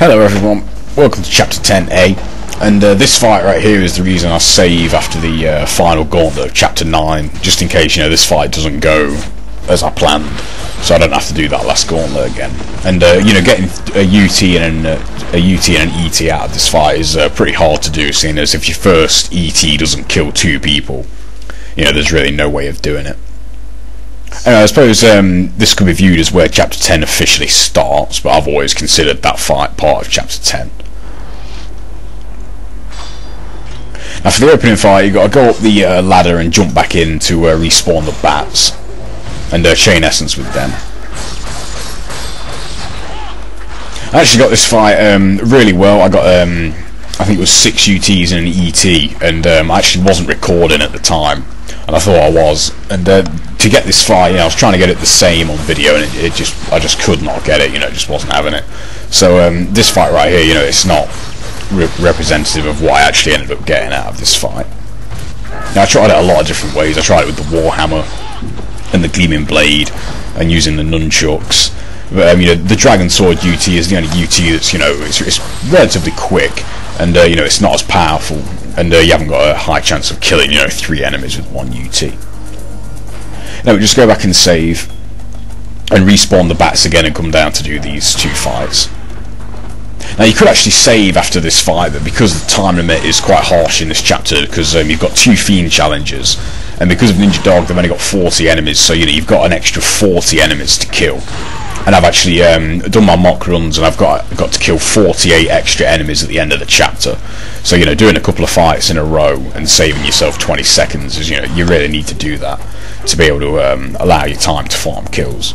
Hello everyone, welcome to chapter 10A, and this fight right here is the reason I save after the final gauntlet of chapter 9, just in case, this fight doesn't go as I planned, so I don't have to do that last gauntlet again. And getting a UT and an ET out of this fight is pretty hard to do, seeing as if your first ET doesn't kill two people, there's really no way of doing it. Anyway, I suppose this could be viewed as where chapter 10 officially starts, but I've always considered that fight part of chapter 10. Now for the opening fight, you've got to go up the ladder and jump back in to respawn the bats and chain essence with them. I actually got this fight really well. I got I think it was 6 UTs and an ET, and I actually wasn't recording at the time, and I thought I was, and to get this fight, I was trying to get it the same on video, and I just could not get it, just wasn't having it. So this fight right here, it's not representative of what I actually ended up getting out of this fight. Now I tried it a lot of different ways. I tried it with the Warhammer and the Gleaming Blade and using the nunchucks. But the Dragon Sword UT is the only UT that's it's relatively quick, and it's not as powerful, and you haven't got a high chance of killing 3 enemies with 1 UT. Now we just go back and save and respawn the bats again and come down to do these 2 fights. Now you could actually save after this fight, but because the time limit is quite harsh in this chapter, because you've got 2 fiend challenges, and because of Ninja Dog they've only got 40 enemies, so you've got an extra 40 enemies to kill. And I've actually done my mock runs, and I've got to kill 48 extra enemies at the end of the chapter. So doing a couple of fights in a row and saving yourself 20 seconds is you really need to do that to be able to allow your time to farm kills.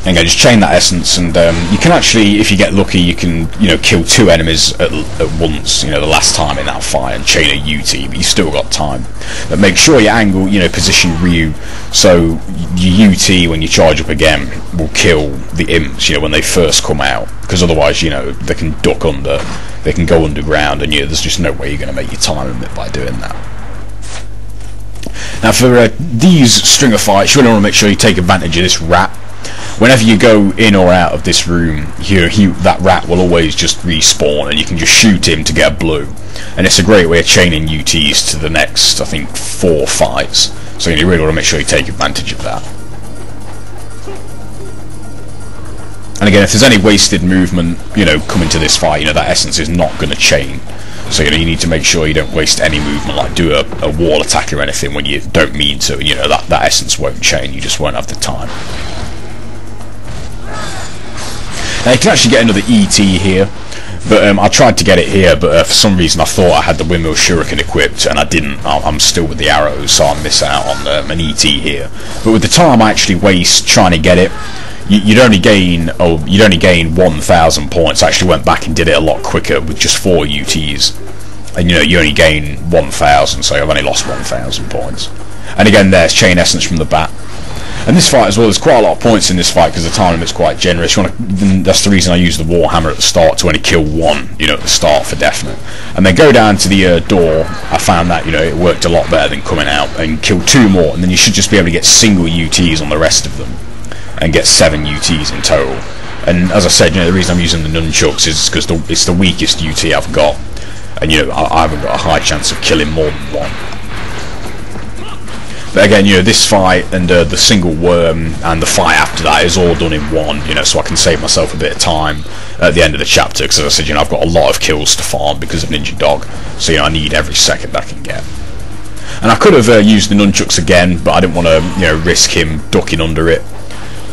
Again, just chain that essence, and you can actually, if you get lucky, you can kill 2 enemies at once. The last time in that fight, and chain a UT, but you still got time. But make sure your angle, position Ryu, so your UT when you charge up again will kill the imps, when they first come out, because otherwise, they can duck under, they can go underground, and there's just no way you're going to make your time limit by doing that. Now for these stringer fights, you really want to make sure you take advantage of this rat. Whenever you go in or out of this room, that rat will always just respawn, and you can just shoot him to get a blue. And it's a great way of chaining UTs to the next, I think, 4 fights. So you really want to make sure you take advantage of that. And again, if there's any wasted movement, coming to this fight, that essence is not going to chain. So you need to make sure you don't waste any movement, like do a wall attack or anything when you don't mean to. That essence won't chain. You just won't have the time. Now you can actually get another ET here, but I tried to get it here, but for some reason I thought I had the Windmill Shuriken equipped, and I didn't. I'm still with the arrows, so I miss out on an ET here. But with the time I actually waste trying to get it, you'd only gain 1,000 points. I actually went back and did it a lot quicker with just 4 UTs, and you only gain 1,000, so I've only lost 1,000 points. And again, there's chain essence from the bat. And this fight as well, there's quite a lot of points in this fight because the time limit's quite generous. That's the reason I use the Warhammer at the start, to only kill 1, at the start for definite. And then go down to the door. I found that, it worked a lot better than coming out, and kill 2 more, and then you should just be able to get single UTs on the rest of them, and get 7 UTs in total. And as I said, the reason I'm using the nunchucks is because it's the weakest UT I've got, and I haven't got a high chance of killing more than 1. But again, this fight and the single worm and the fight after that is all done in one, so I can save myself a bit of time at the end of the chapter, because as I said, I've got a lot of kills to farm because of Ninja Dog, so I need every second I can get. And I could have used the nunchucks again, but I didn't want to risk him ducking under it,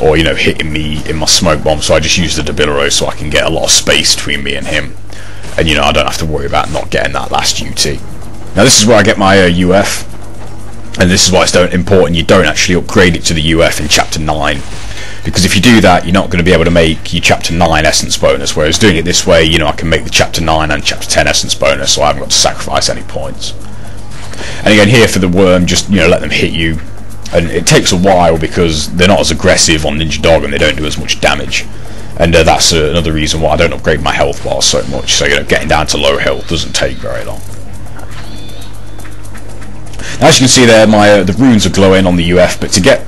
or hitting me in my smoke bomb, so I just used the Debilero so I can get a lot of space between me and him, and I don't have to worry about not getting that last UT. Now this is where I get my UF. And this is why it's important you don't actually upgrade it to the UF in chapter 9, because if you do that, you're not going to be able to make your chapter 9 essence bonus, whereas doing it this way, I can make the chapter 9 and chapter 10 essence bonus, so I haven't got to sacrifice any points. And again, here for the worm, just let them hit you, and it takes a while because they're not as aggressive on Ninja Dog and they don't do as much damage, and that's another reason why I don't upgrade my health bar so much. So getting down to low health doesn't take very long. As you can see there, the runes are glowing on the UF, but to get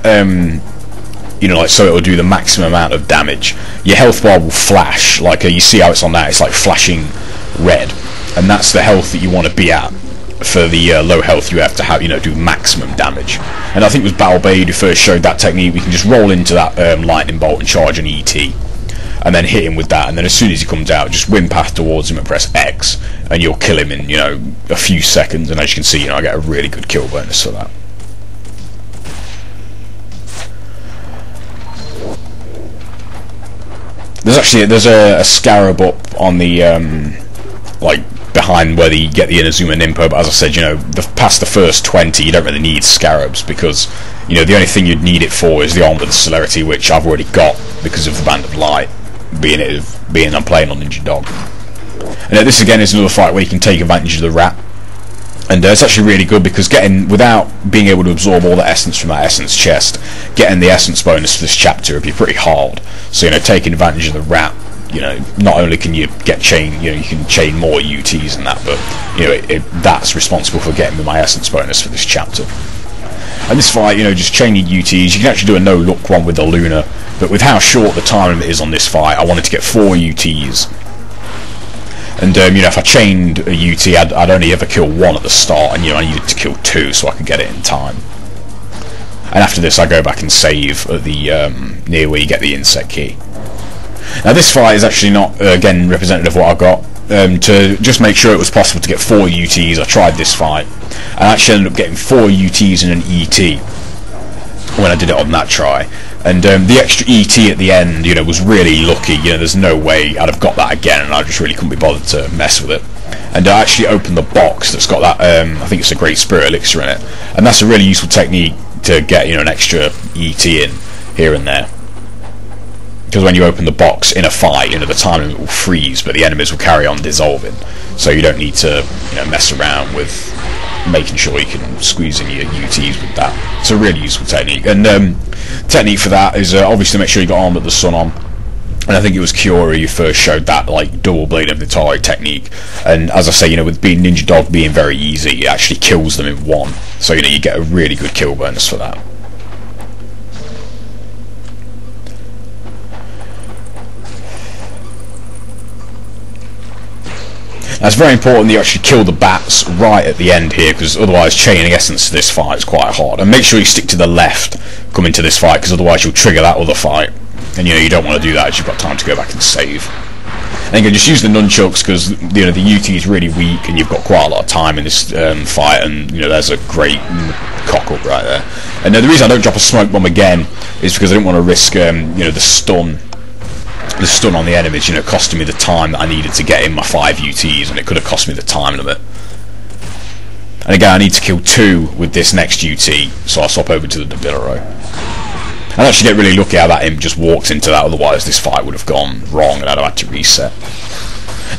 you know, like, so it'll do the maximum amount of damage. Your health bar will flash, like you see how it's on that, it's like flashing red, and that's the health that you want to be at for the low health you have to have, you know, do maximum damage. And I think it was Balbade who first showed that technique. We can just roll into that lightning bolt and charge an ET, and then hit him with that, and then as soon as he comes out, just win path towards him and press X, and you'll kill him in, you know, a few seconds. And as you can see, you know, I get a really good kill bonus for that. There's a scarab up on the like behind where you get the Inazuma Ninpo, but as I said, you know, past the first 20 you don't really need scarabs, because, you know, the only thing you'd need it for is the Arm of the Celerity, which I've already got because of the Band of Light, being I'm playing on Ninja Dog. And this again is another fight where you can take advantage of the rat, and it's actually really good, because without being able to absorb all the essence from that essence chest, getting the essence bonus for this chapter would be pretty hard. So, you know, taking advantage of the rat, you know, not only can you get chain, you know, you can chain more UTs and that, but, you know, that's responsible for getting me my essence bonus for this chapter. And this fight, you know, just chaining UTs, you can actually do a no-look one with the Luna, but with how short the time limit is on this fight, I wanted to get 4 UTs. And, you know, if I chained a UT, I'd only ever kill 1 at the start, and, you know, I needed to kill 2 so I could get it in time. And after this, I go back and save at the near where you get the insect key. Now, this fight is actually not, again, representative of what I got. To just make sure it was possible to get 4 UTs, I tried this fight, and I actually ended up getting 4 UTs and an ET when I did it on that try. And the extra ET at the end, you know, was really lucky. You know, there's no way I'd have got that again, and I just really couldn't be bothered to mess with it. And I actually opened the box that's got that, I think it's a Great Spirit Elixir in it, and that's a really useful technique to get, you know, an extra ET in here and there. Because when you open the box in a fight, you know, the time limit will freeze, but the enemies will carry on dissolving. So you don't need to, you know, mess around with making sure you can squeeze in your UTs with that. It's a really useful technique. And technique for that is obviously make sure you got Arm of the Sun on. And I think it was Kiora who first showed that, like, double blade of Natari technique. And as I say, you know, with being Ninja Dog being very easy, it actually kills them in 1. So, you know, you get a really good kill bonus for that. Now, it's very important that you actually kill the bats right at the end here, because otherwise chaining essence to this fight is quite hard. And make sure you stick to the left coming to this fight, because otherwise you'll trigger that other fight, and, you know, you don't want to do that as you've got time to go back and save. And you can just use the nunchucks, because, you know, the UT is really weak and you've got quite a lot of time in this fight, and, you know, there's a great cock up right there. And the reason I don't drop a smoke bomb again is because I didn't want to risk you know, the stun on the enemies, you know, costing me the time that I needed to get in my 5 UTs, and it could have cost me the time limit. And again, I need to kill 2 with this next UT, so I'll swap over to the Debilero. And I actually get really lucky how that imp just walked into that, otherwise this fight would have gone wrong and I'd have had to reset.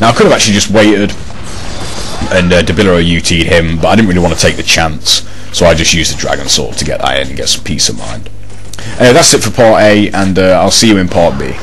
Now, I could have actually just waited and Debilero UT'd him, but I didn't really want to take the chance, so I just used the Dragon Sword to get that in and get some peace of mind. Anyway, that's it for Part A, and I'll see you in Part B.